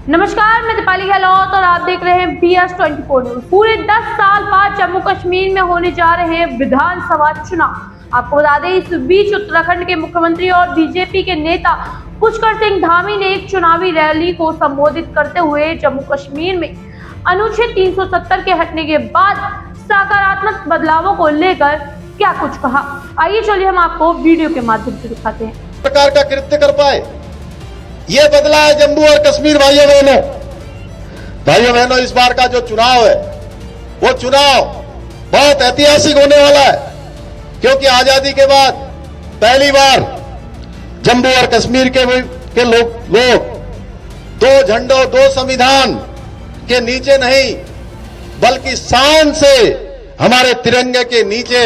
नमस्कार, मैं दीपाली गहलोत और आप देख रहे हैं BS24 न्यूज। पूरे 10 साल बाद जम्मू कश्मीर में होने जा रहे हैं विधानसभा चुनाव। आपको बता दें, इस बीच उत्तराखंड के मुख्यमंत्री और बीजेपी के नेता पुष्कर सिंह धामी ने एक चुनावी रैली को संबोधित करते हुए जम्मू कश्मीर में अनुच्छेद 370 के हटने के बाद सकारात्मक बदलावों को लेकर क्या कुछ कहा। आइए चलिए हम आपको वीडियो के माध्यम से दिखाते हैं। प्रकार का कृत्य कर पाए, ये बदला है जम्मू और कश्मीर। भाइयों बहनों, इस बार का जो चुनाव है वो चुनाव बहुत ऐतिहासिक होने वाला है, क्योंकि आजादी के बाद पहली बार जम्मू और कश्मीर के लोग दो झंडों, दो संविधान के नीचे नहीं, बल्कि शान से हमारे तिरंगे के नीचे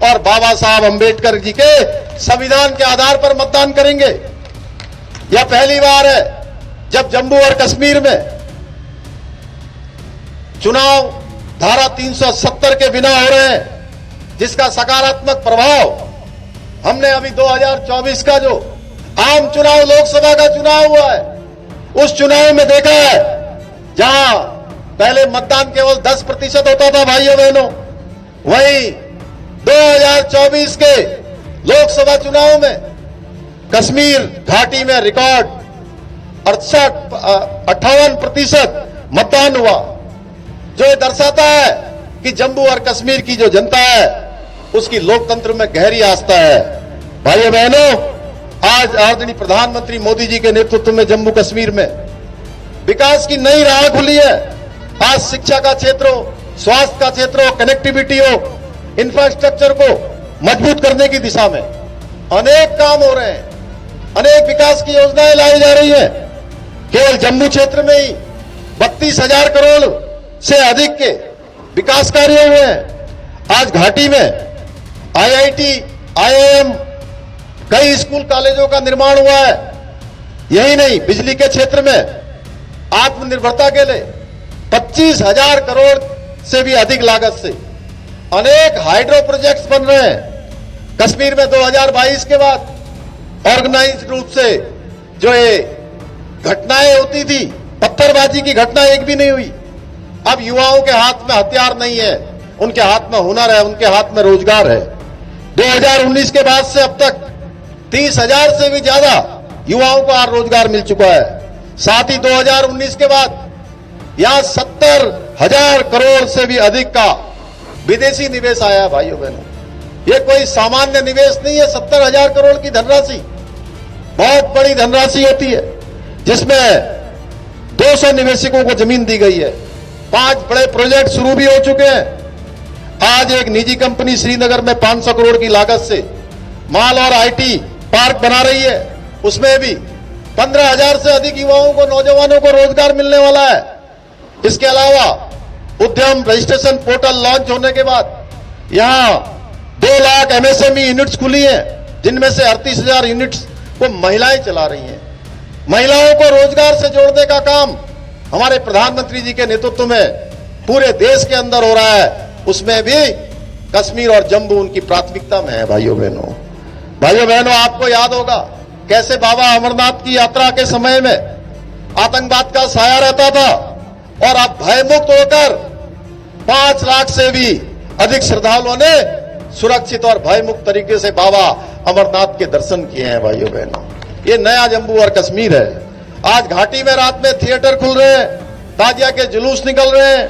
और बाबा साहब अंबेडकर जी के संविधान के आधार पर मतदान करेंगे। यह पहली बार है जब जम्मू और कश्मीर में चुनाव धारा 370 के बिना हो रहे हैं, जिसका सकारात्मक प्रभाव हमने अभी 2024 का जो आम चुनाव, लोकसभा का चुनाव हुआ है, उस चुनाव में देखा है। जहां पहले मतदान केवल 10% होता था भाइयों बहनों, वहीं 2024 के लोकसभा चुनाव में कश्मीर घाटी में रिकॉर्ड 58% मतदान हुआ, जो ये दर्शाता है कि जम्मू और कश्मीर की जो जनता है उसकी लोकतंत्र में गहरी आस्था है। भाइयों बहनों, आज आदरणीय प्रधानमंत्री मोदी जी के नेतृत्व में जम्मू कश्मीर में विकास की नई राह खुली है। आज शिक्षा का क्षेत्र हो, स्वास्थ्य का क्षेत्र हो, कनेक्टिविटी हो, इंफ्रास्ट्रक्चर को मजबूत करने की दिशा में अनेक काम हो रहे हैं, अनेक विकास की योजनाएं लाई जा रही हैं। केवल जम्मू क्षेत्र में ही 32,000 करोड़ से अधिक के विकास कार्य हुए हैं। आज घाटी में IIT, IIM, कई स्कूल कॉलेजों का निर्माण हुआ है। यही नहीं, बिजली के क्षेत्र में आत्मनिर्भरता के लिए 25,000 करोड़ से भी अधिक लागत से अनेक हाइड्रो प्रोजेक्ट्स बन रहे हैं। कश्मीर में 2022 के बाद ऑर्गेनाइज्ड रूप से जो ये घटनाएं होती थी, पत्थरबाजी की घटना एक भी नहीं हुई। अब युवाओं के हाथ में हथियार नहीं है, उनके हाथ में हुनर है, उनके हाथ में रोजगार है। 2019 के बाद से अब तक 30,000 से भी ज्यादा युवाओं को रोजगार मिल चुका है। साथ ही 2019 के बाद यहां 70,000 करोड़ से भी अधिक का विदेशी निवेश आया है। भाइयों बहनों, ये कोई सामान्य निवेश नहीं है। 70,000 करोड़ की धनराशि बहुत बड़ी धनराशि होती है, जिसमें 200 निवेशकों को जमीन दी गई है। 5 बड़े प्रोजेक्ट शुरू भी हो चुके हैं। आज एक निजी कंपनी श्रीनगर में 500 करोड़ की लागत से माल और IT पार्क बना रही है। उसमें भी 15,000 से अधिक युवाओं को, नौजवानों को रोजगार मिलने वाला है। इसके अलावा उद्यम रजिस्ट्रेशन पोर्टल लॉन्च होने के बाद यहां 2 लाख MSME यूनिट्स खुली हैं, जिनमें से 38,000 यूनिट्स को महिलाएं चला रही हैं। महिलाओं को रोजगार से जोड़ने का काम हमारे प्रधानमंत्री जी के नेतृत्व में पूरे देश के अंदर हो रहा है। उसमें भी कश्मीर और जम्मू उनकी प्राथमिकता में है। भाइयों बहनों, आपको याद होगा कैसे बाबा अमरनाथ की यात्रा के समय में आतंकवाद का साया रहता था, और अब भयमुक्त होकर 5 लाख से भी अधिक श्रद्धालुओं ने सुरक्षित और भयमुक्त तरीके से बाबा अमरनाथ के दर्शन किए हैं। भाइयों बहनों, ये नया जम्मू और कश्मीर है। आज घाटी में रात में थिएटर खुल रहे हैं, ताजिया के जुलूस निकल रहे हैं।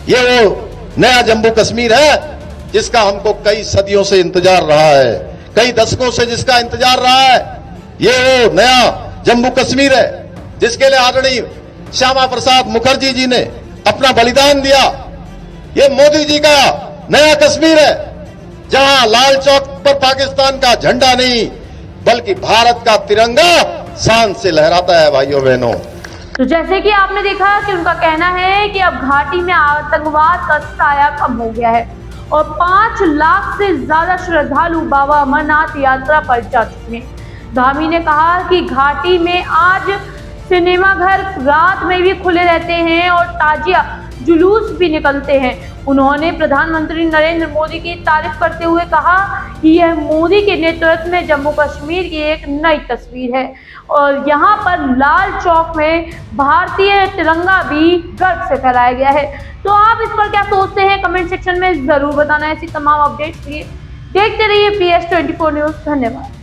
ये वो नया जम्मू कश्मीर है जिसका हमको कई सदियों से इंतजार रहा है, कई दशकों से जिसका इंतजार रहा है। ये वो नया जम्मू कश्मीर है जिसके लिए आदरणीय श्यामा प्रसाद मुखर्जी जी ने अपना बलिदान दिया। ये मोदी जी का नया कश्मीर है, जहां लाल चौक पर पाकिस्तान का झंडा नहीं, बल्कि भारत का तिरंगा शान से लहराता है। भाइयों बहनों, तो जैसे कि आपने देखा कि उनका कहना है कि अब घाटी में आतंकवाद का साया कम हो गया है और 5 लाख से ज्यादा श्रद्धालु बाबा अमरनाथ यात्रा पर जा चुके हैं। धामी ने कहा कि घाटी में आज सिनेमा घर रात में भी खुले रहते हैं और ताजिया जुलूस भी निकलते हैं। उन्होंने प्रधानमंत्री नरेंद्र मोदी की तारीफ करते हुए कहा कि यह मोदी के नेतृत्व में जम्मू कश्मीर की एक नई तस्वीर है और यहाँ पर लाल चौक में भारतीय तिरंगा भी गर्व से फहराया गया है। तो आप इस पर क्या सोचते हैं, कमेंट सेक्शन में जरूर बताना। ऐसी तमाम अपडेट्स के लिए देखते रहिए PS24 न्यूज। धन्यवाद।